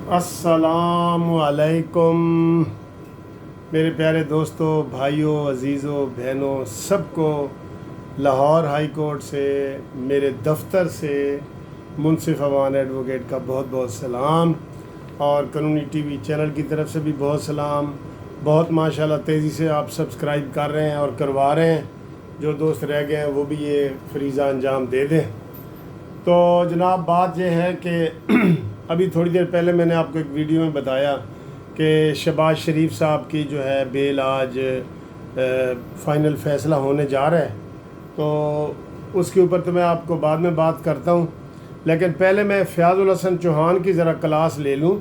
अस्सलाम वालेकुम मेरे प्यारे दोस्तों, भाइयों, अजीज़ों, बहनों, सबको लाहौर हाई कोर्ट से, मेरे दफ्तर से मुनसिफ अवान एडवोकेट का बहुत बहुत सलाम और कानूनी टीवी चैनल की तरफ से भी बहुत सलाम। बहुत माशाल्लाह तेज़ी से आप सब्सक्राइब कर रहे हैं और करवा रहे हैं। जो दोस्त रह गए हैं वो भी ये फरीज़ा अंजाम दे दें। तो जनाब, बात यह है कि अभी थोड़ी देर पहले मैंने आपको एक वीडियो में बताया कि शहबाज शरीफ साहब की जो है बेल आज फ़ाइनल फ़ैसला होने जा रहा है। तो उसके ऊपर तो मैं आपको बाद में बात करता हूँ, लेकिन पहले मैं फ़याज़ुल हसन चौहान की ज़रा क्लास ले लूँ।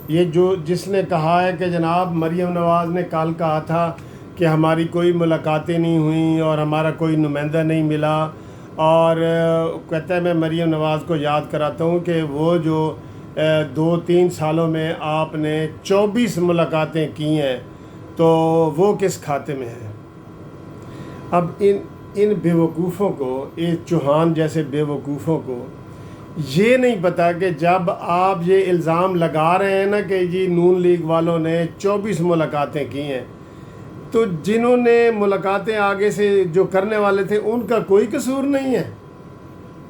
ये जिसने कहा है कि जनाब मरीम नवाज़ ने कल कहा था कि हमारी कोई मुलाकातें नहीं हुई और हमारा कोई नुमाइंदा नहीं मिला, और कहता है मैं मरीम नवाज़ को याद कराता हूँ कि वो जो 2-3 सालों में आपने 24 मुलाकातें की हैं, तो वो किस खाते में है। अब इन बेवकूफ़ों को, ये चौहान जैसे बेवकूफ़ों को ये नहीं पता कि जब आप ये इल्ज़ाम लगा रहे हैं ना कि जी नून लीग वालों ने 24 मुलाकातें की हैं, तो जिन्होंने मुलाकातें आगे से जो करने वाले थे उनका कोई कसूर नहीं है।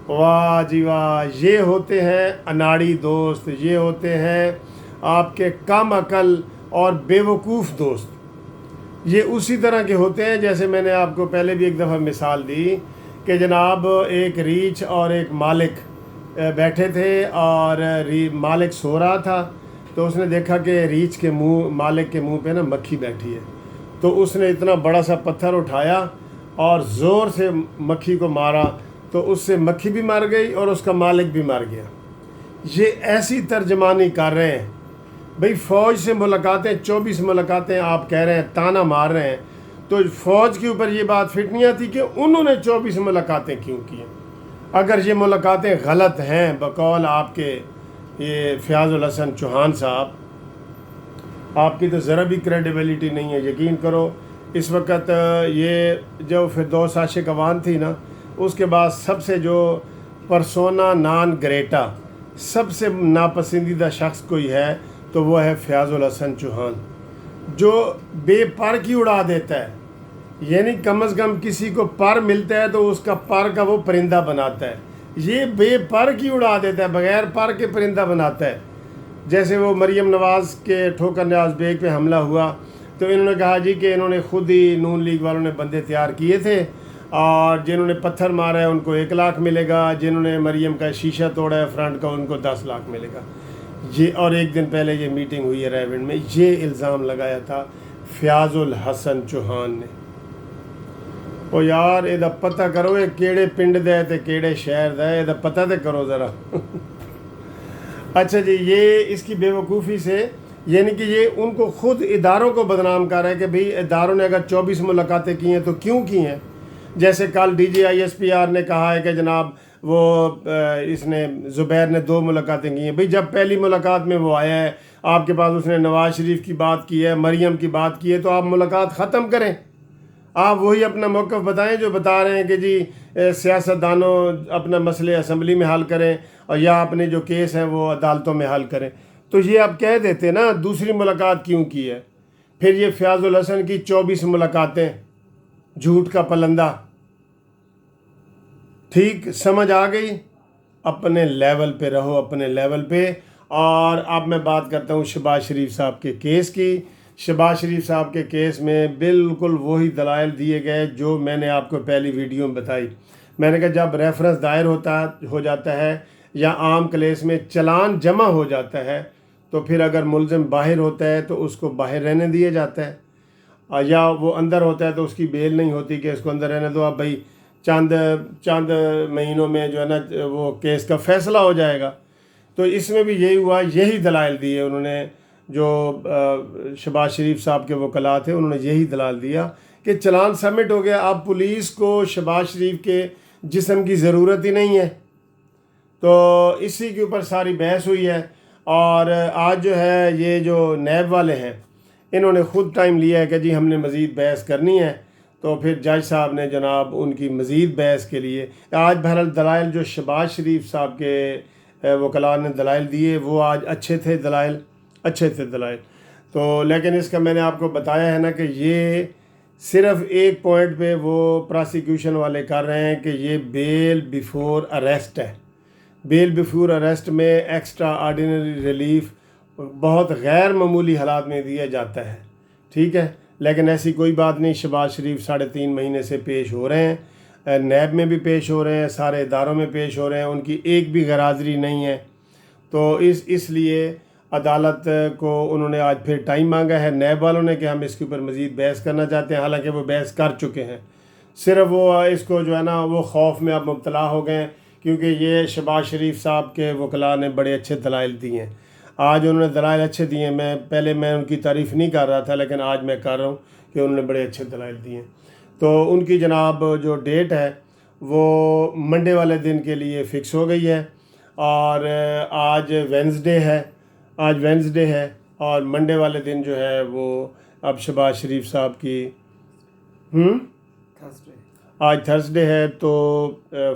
वाह जी वाह, ये होते हैं अनाड़ी दोस्त, ये होते हैं आपके कम अकल और बेवकूफ़ दोस्त। ये उसी तरह के होते हैं जैसे मैंने आपको पहले भी एक दफ़ा मिसाल दी कि जनाब एक रीछ और एक मालिक बैठे थे और मालिक सो रहा था, तो उसने देखा कि रीछ के मालिक के मुंह पे ना मक्खी बैठी है। तो उसने इतना बड़ा सा पत्थर उठाया और ज़ोर से मक्खी को मारा, तो उससे मक्खी भी मर गई और उसका मालिक भी मर गया। ये ऐसी तर्जमानी कर रहे हैं भाई। फ़ौज से मुलाकातें, 24 मुलाकातें आप कह रहे हैं, ताना मार रहे हैं, तो फ़ौज के ऊपर ये बात फिट नहीं आती कि उन्होंने 24 मुलाकातें क्यों की। अगर ये मुलाकातें गलत हैं बकौल आपके ये फ़याज़ुल हसन चौहान साहब, आपकी तो ज़रा भी क्रेडिबिलिटी नहीं है। यकीन करो, इस वक्त ये जो फिरदौस आशिक अवान थी ना, उसके बाद सबसे जो परसोना नॉन ग्रेटा, सबसे नापसंदीदा शख्स कोई है तो वो है फ़याज़ुल हसन चौहान, जो बेपर की उड़ा देता है। यानी कम अज़ कम किसी को पर मिलता है तो उसका पर का वो परिंदा बनाता है। ये बेपर की उड़ा देता है, बग़ैर पर के परिंदा बनाता है। जैसे वो मरीम नवाज़ के ठोकर न्याज़ बेग पे हमला हुआ, तो इन्होंने कहा जी कि इन्होंने खुद ही नून लीग वालों ने बंदे तैयार किए थे, और जिन्होंने पत्थर मारा है उनको 1 लाख मिलेगा, जिन्होंने मरीम का शीशा तोड़ा है फ्रंट का उनको 10 लाख मिलेगा। ये और एक दिन पहले ये मीटिंग हुई है रेवेंड में, ये इल्ज़ाम लगाया था फ़याज़ुल हसन चौहान ने। ओ यार, ਇਹਦਾ पता करो ये केड़े पिंड दा है ते केड़े शहर दा है, ਇਹਦਾ पता तो करो ज़रा। अच्छा जी, ये इसकी बेवकूफ़ी से, यानी कि ये उनको ख़ुद इदारों को बदनाम कर रहा है कि भाई इदारों ने अगर 24 मुलाकातें की हैं तो क्यों की हैं। जैसे कल DGISPR ने कहा है कि जनाब वो इसने ज़ुबैर ने 2 मुलाकातें की हैं। भाई जब पहली मुलाकात में वो आया है आपके पास, उसने नवाज़ शरीफ की बात की है, मरीम की बात की है, तो आप मुलाकात ख़त्म करें। आप वही अपना मौक़िफ़ बताएं जो बता रहे हैं कि जी सियासतदानों अपना मसले असम्बली में हल करें और या अपने जो केस हैं वो अदालतों में हल करें। तो ये आप कह देते ना दूसरी मुलाकात क्यों की है। फिर ये फ़याज़ुल हसन की 24 मुलाकातें, झूठ का पलंदा। ठीक समझ आ गई। अपने लेवल पे रहो, अपने लेवल पे। और अब मैं बात करता हूँ शहबाज शरीफ साहब के केस की। शहबाज शरीफ साहब के केस में बिल्कुल वही दलाइल दिए गए जो मैंने आपको पहली वीडियो में बताई। मैंने कहा जब रेफरेंस दायर हो जाता है या आम केस में चलान जमा हो जाता है, तो फिर अगर मुलज़िम बाहर होता है तो उसको बाहर रहने दिया जाता है, या वो अंदर होता है तो उसकी बेल नहीं होती कि इसको अंदर रहने दो, अब भाई चंद महीनों में जो है ना वो केस का फ़ैसला हो जाएगा। तो इसमें भी यही हुआ, यही दलाइल दिए उन्होंने। जो शहबाज शरीफ साहब के वकला थे उन्होंने यही दलाल दिया कि चलान सबमिट हो गया, अब पुलिस को शहबाज शरीफ के जिस्म की ज़रूरत ही नहीं है। तो इसी के ऊपर सारी बहस हुई है। और आज जो है ये जो नैब वाले हैं इन्होंने ख़ुद टाइम लिया है कि जी हमने मज़ीद बहस करनी है। तो फिर जज साहब ने जनाब उनकी मज़ीद बहस के लिए आज बहरहाल दलाइल जो शहबाज शरीफ साहब के वकला ने दलाइल दिए वो आज अच्छे थे दलाइल। اچھے تھے دلائل. تو لیکن اس کا میں نے آپ کو بتایا ہے نا کہ یہ صرف ایک پوائنٹ پہ وہ پراسیکیوشن والے کر رہے ہیں کہ یہ بیل بیفور اریسٹ ہے. بیل بیفور اریسٹ میں ایکسٹرا آرڈینری ریلیف بہت غیر معمولی حالات میں دیا جاتا ہے. ٹھیک ہے، لیکن ایسی کوئی بات نہیں. شہباز شریف 3.5 مہینے سے پیش ہو رہے ہیں، نیب میں بھی پیش ہو رہے ہیں، سارے اداروں میں پیش ہو رہے ہیں، ان کی ایک بھی غیر حاضری نہیں ہے. تو اس لیے عدالت کو انہوں نے آج پھر ٹائم مانگا ہے نیب والوں نے کہ ہم اس کے اوپر مزید بحث کرنا چاہتے ہیں. حالانکہ وہ بحث کر چکے ہیں، صرف وہ اس کو جو ہے نا وہ خوف میں اب مبتلا ہو گئے ہیں، کیونکہ یہ شہباز شریف صاحب کے وکلاء نے بڑے اچھے دلائل دیے ہیں. آج انہوں نے دلائل اچھے دیے ہیں. پہلے میں ان کی تعریف نہیں کر رہا تھا، لیکن آج میں کر رہا ہوں کہ انہوں نے بڑے اچھے دلائل دیے ہیں. تو ان کی جناب جو ڈیٹ ہے وہ منڈے والے دن کے لیے فکس ہو گئی ہے، اور آج وینسڈے ہے اور منڈے والے دن جو ہے وہ اب شہباز شریف صاحب کی آج تھرسڈے ہے، تو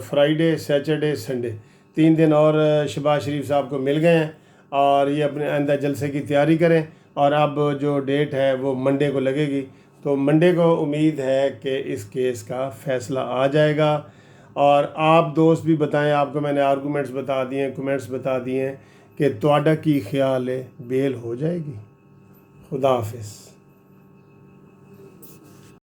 فرائیڈے، سیچرڈے، سنڈے 3 دن اور شہباز شریف صاحب کو مل گئے ہیں، اور یہ اپنے آئندہ جلسے کی تیاری کریں. اور اب جو ڈیٹ ہے وہ منڈے کو لگے گی. تو منڈے کو امید ہے کہ اس کیس کا فیصلہ آ جائے گا. اور آپ دوست بھی بتائیں، آپ کو میں نے آرگومنٹس بتا دیے ہیں، کمنٹس بتا دیے ہیں کہ تواڈا کی خیال ہے بیل ہو جائے گی. خدا حافظ.